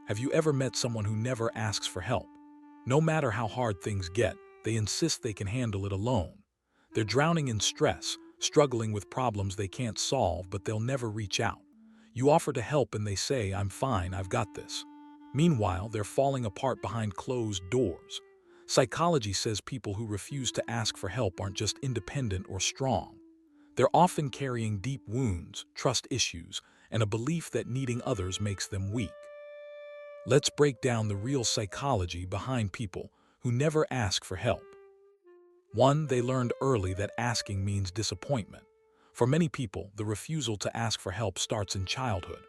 Have you ever met someone who never asks for help? No matter how hard things get, they insist they can handle it alone. They're drowning in stress, struggling with problems they can't solve, but they'll never reach out. You offer to help and they say, "I'm fine, I've got this." Meanwhile, they're falling apart behind closed doors. Psychology says people who refuse to ask for help aren't just independent or strong. They're often carrying deep wounds, trust issues, and a belief that needing others makes them weak. Let's break down the real psychology behind people who never ask for help. 1. They learned early that asking means disappointment. For many people, the refusal to ask for help starts in childhood.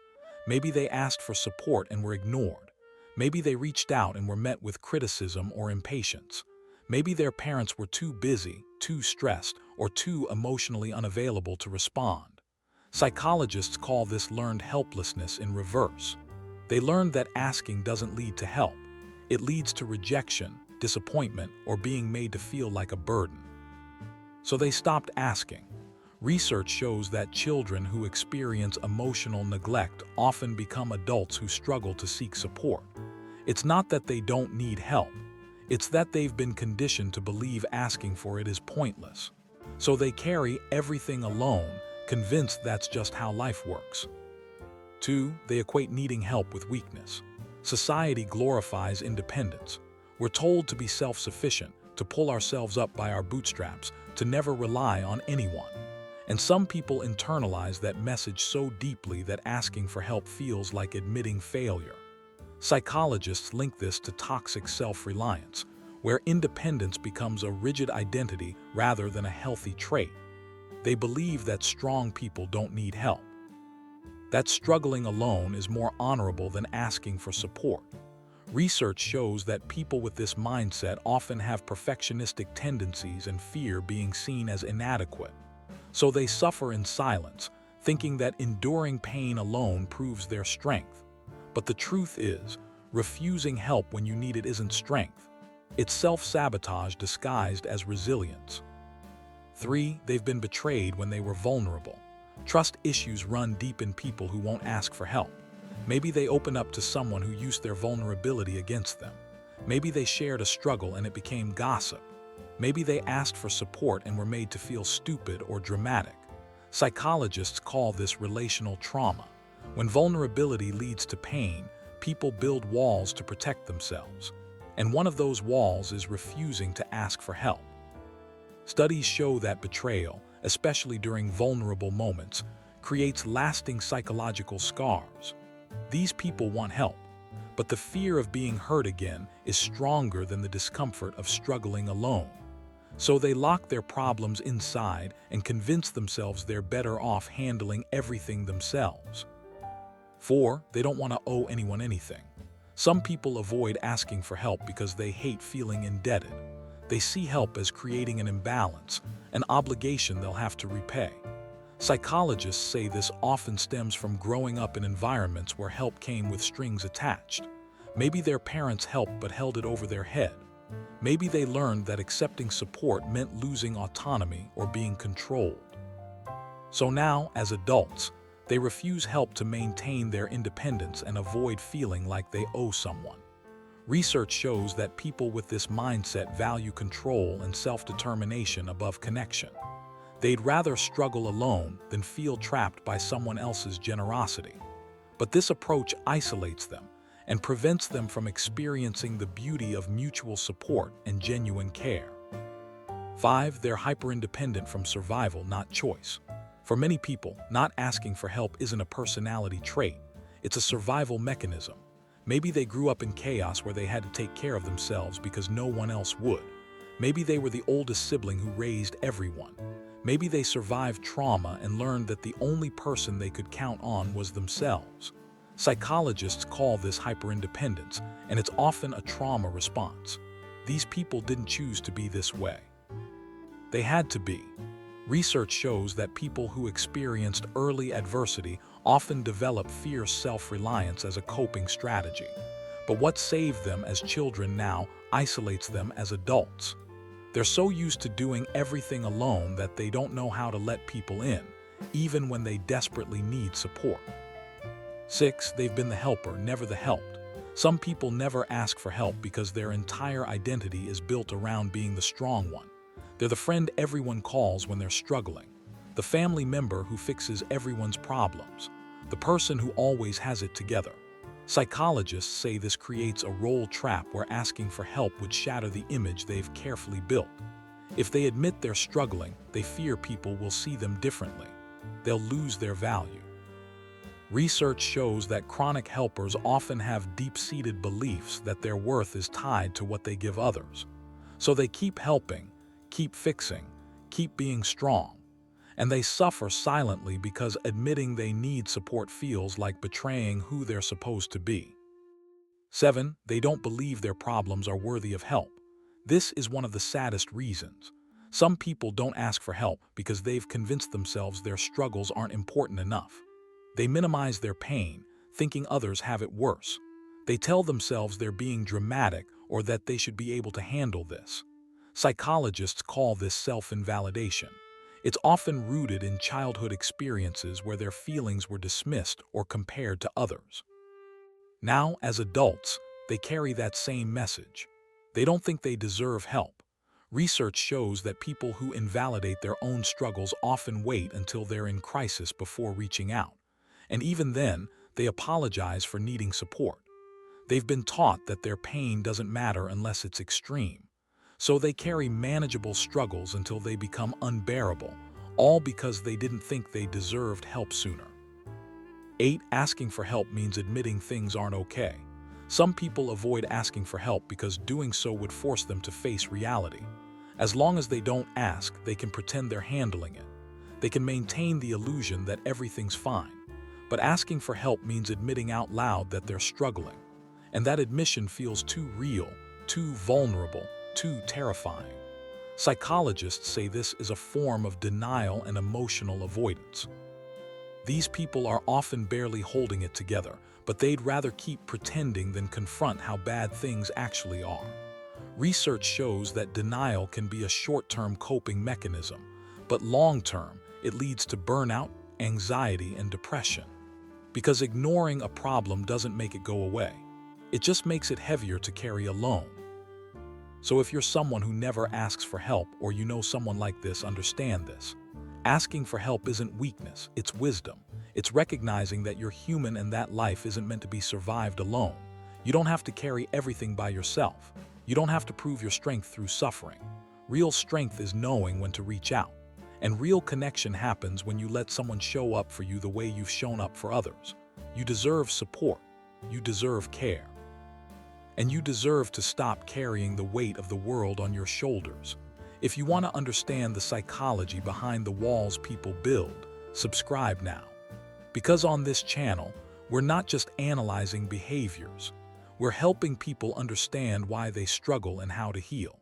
Maybe they asked for support and were ignored. Maybe they reached out and were met with criticism or impatience. Maybe their parents were too busy, too stressed, or too emotionally unavailable to respond. Psychologists call this learned helplessness in reverse. They learned that asking doesn't lead to help. It leads to rejection, disappointment, or being made to feel like a burden. So they stopped asking. Research shows that children who experience emotional neglect often become adults who struggle to seek support. It's not that they don't need help. It's that they've been conditioned to believe asking for it is pointless. So they carry everything alone, convinced that's just how life works. 2. They equate needing help with weakness. Society glorifies independence. We're told to be self-sufficient, to pull ourselves up by our bootstraps, to never rely on anyone. And some people internalize that message so deeply that asking for help feels like admitting failure. Psychologists link this to toxic self-reliance, where independence becomes a rigid identity rather than a healthy trait. They believe that strong people don't need help, that struggling alone is more honorable than asking for support. Research shows that people with this mindset often have perfectionistic tendencies and fear being seen as inadequate. So they suffer in silence, thinking that enduring pain alone proves their strength. But the truth is, refusing help when you need it isn't strength. It's self-sabotage disguised as resilience. 3. They've been betrayed when they were vulnerable. Trust issues run deep in people who won't ask for help. Maybe they opened up to someone who used their vulnerability against them. Maybe they shared a struggle and it became gossip. Maybe they asked for support and were made to feel stupid or dramatic. Psychologists call this relational trauma. When vulnerability leads to pain, people build walls to protect themselves. And one of those walls is refusing to ask for help. Studies show that betrayal, especially during vulnerable moments, creates lasting psychological scars. These people want help, but the fear of being hurt again is stronger than the discomfort of struggling alone. So they lock their problems inside and convince themselves they're better off handling everything themselves. 4. They don't want to owe anyone anything. Some people avoid asking for help because they hate feeling indebted. They see help as creating an imbalance, an obligation they'll have to repay. Psychologists say this often stems from growing up in environments where help came with strings attached. Maybe their parents helped but held it over their head. Maybe they learned that accepting support meant losing autonomy or being controlled. So now, as adults, they refuse help to maintain their independence and avoid feeling like they owe someone. Research shows that people with this mindset value control and self-determination above connection. They'd rather struggle alone than feel trapped by someone else's generosity. But this approach isolates them and prevents them from experiencing the beauty of mutual support and genuine care. 5. They're hyper-independent from survival, not choice. For many people, not asking for help isn't a personality trait, it's a survival mechanism. Maybe they grew up in chaos where they had to take care of themselves because no one else would. Maybe they were the oldest sibling who raised everyone. Maybe they survived trauma and learned that the only person they could count on was themselves. Psychologists call this hyperindependence, and it's often a trauma response. These people didn't choose to be this way. They had to be. Research shows that people who experienced early adversity often develop fierce self-reliance as a coping strategy. But what saved them as children now isolates them as adults. They're so used to doing everything alone that they don't know how to let people in, even when they desperately need support. 6. They've been the helper, never the helped. Some people never ask for help because their entire identity is built around being the strong one. They're the friend everyone calls when they're struggling, the family member who fixes everyone's problems, the person who always has it together. Psychologists say this creates a role trap where asking for help would shatter the image they've carefully built. If they admit they're struggling, they fear people will see them differently. They'll lose their value. Research shows that chronic helpers often have deep-seated beliefs that their worth is tied to what they give others. So they keep helping, keep fixing, keep being strong. And they suffer silently because admitting they need support feels like betraying who they're supposed to be. 7. They don't believe their problems are worthy of help. This is one of the saddest reasons. Some people don't ask for help because they've convinced themselves their struggles aren't important enough. They minimize their pain, thinking others have it worse. They tell themselves they're being dramatic or that they should be able to handle this. Psychologists call this self-invalidation. It's often rooted in childhood experiences where their feelings were dismissed or compared to others. Now, as adults, they carry that same message. They don't think they deserve help. Research shows that people who invalidate their own struggles often wait until they're in crisis before reaching out. And even then, they apologize for needing support. They've been taught that their pain doesn't matter unless it's extreme. So they carry manageable struggles until they become unbearable, all because they didn't think they deserved help sooner. 8. Asking for help means admitting things aren't okay. Some people avoid asking for help because doing so would force them to face reality. As long as they don't ask, they can pretend they're handling it. They can maintain the illusion that everything's fine. But asking for help means admitting out loud that they're struggling. And that admission feels too real, too vulnerable, too terrifying. Psychologists say this is a form of denial and emotional avoidance. These people are often barely holding it together, but they'd rather keep pretending than confront how bad things actually are. Research shows that denial can be a short-term coping mechanism, but long-term, it leads to burnout, anxiety, and depression. Because ignoring a problem doesn't make it go away. It just makes it heavier to carry alone. So if you're someone who never asks for help or you know someone like this, understand this. Asking for help isn't weakness, it's wisdom. It's recognizing that you're human and that life isn't meant to be survived alone. You don't have to carry everything by yourself. You don't have to prove your strength through suffering. Real strength is knowing when to reach out. And real connection happens when you let someone show up for you the way you've shown up for others. You deserve support. You deserve care. And you deserve to stop carrying the weight of the world on your shoulders. If you want to understand the psychology behind the walls people build, subscribe now. Because on this channel, we're not just analyzing behaviors. We're helping people understand why they struggle and how to heal.